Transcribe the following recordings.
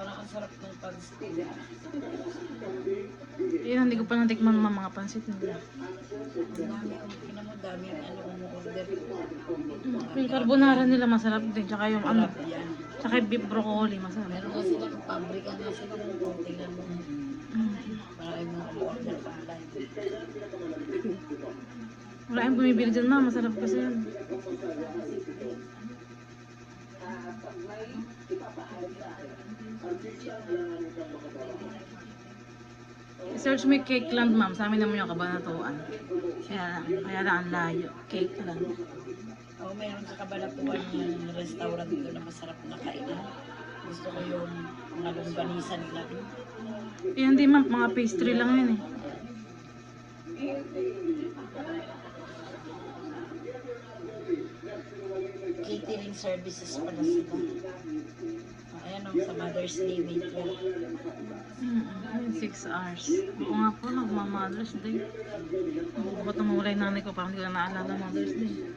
Parang ang sarap ng pansit. Yun, hindi ko pa natikman mga pansit nila. Dami ano umu-order. Yung carbonara nila masarap din. Tsaka yung ano, Sarap yan. tsaka yung beef broccoli masarap. Meron nga silang pabrika nga sila kung tingnan mo. Para yung mga order pa online. Wala yung bumibili dyan ma, masarap kasi yan. Search mo yung Cake Land ma'am, sa amin naman yung Kabanatuan. Kaya lang ang layo, Cake Land. Oo, meron sa Kabanatuan yung restaurant doon na masarap na kainan. Gusto ko yung mga longganisa nila. Eh hindi ma'am, mga pastry lang yun eh. Catering services pala sila. Ayan o, sa Mother's Day wait lang. 6 hours. Ako nga po, nagma-Mother's Day. Ako ba tumulay nanay ko, parang hindi ko na naalala Mother's Day.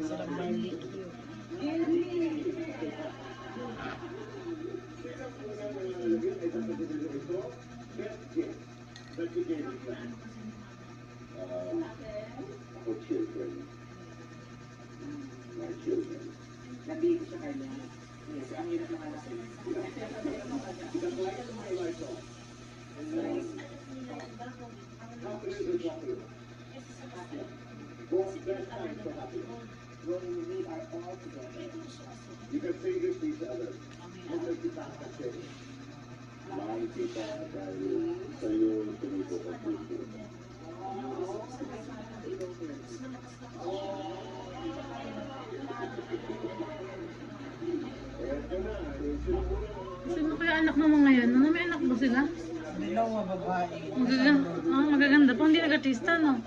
Sarap barbecue. Nabili sa kanya. Yes, ang hirap ng anak niya. When we are all together, you can say this to each other. Magkakita kasi. Makikita dahil sa'yo yung tumiko ka dito. Sino kaya anak mo mga yan? Ano, may anak ba sila? Dalawa babae. Magaganda pa, hindi nag-artista no?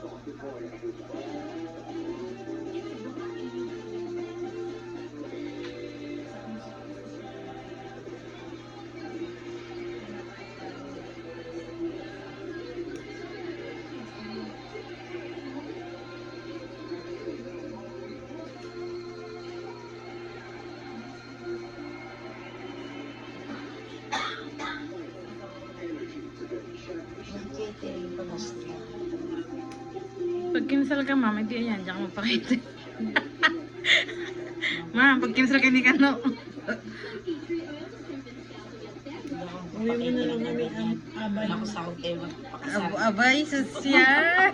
Yung catering pala sila. Pag kinsal ka ma'am, hindi yan, diyan ka magpakita. Ma'am, pag kinsal ka hindi ka no. Uwi mo na lang kami ang abay. Ako sa hotel magpakasal. Abay, sosyal.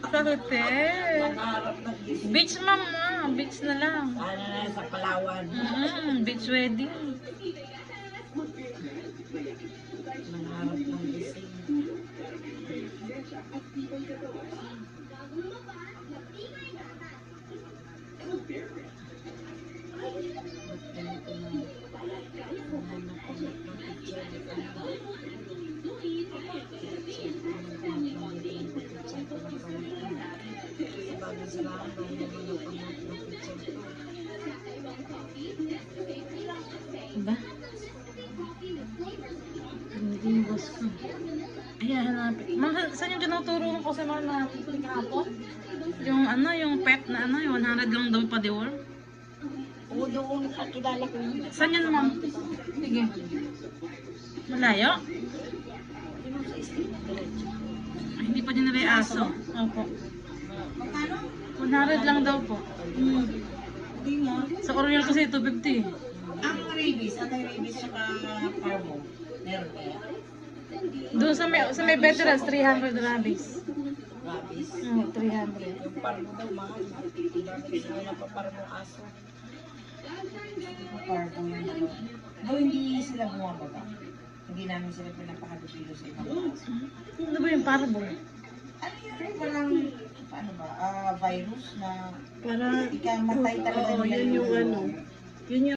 Sa hotel. Nangarap ng gising. Beach ma'am, beach na lang. Ano na sa Palawan. Beach wedding. Nangarap ng gising. Ba? Hindi yung boss ko. Ayan, hanapin. Ma'am, saan yung tinuturo ko sa mga natin kahapon? Yung ano, yung pet na ano, yung 100 lang daw pa dior. Oo, doon kakilala ko yun. Saan yan ma'am? Sige. Malayo? Ay, hindi pa din nila yung aso. Opo. 100 lang daw po. Hindi nga. Sa Oriole kasi 250. Ang rabies, anti-rabies saka parvo. Meron kaya? Doon sa may veterans, 300 rabies. Rabies. 300. Yung parvo daw, mahal. Bakit sila napaparvo aso? Parvo yung ano. Though hindi sila bumababa. Hindi namin sila pinapakadupilo sa ibang aso. Ano ba yung parbo? Ano yun? Parang, paano ba? Virus na Para, ikamatay talaga oo, nila yun yung ano. Yun yung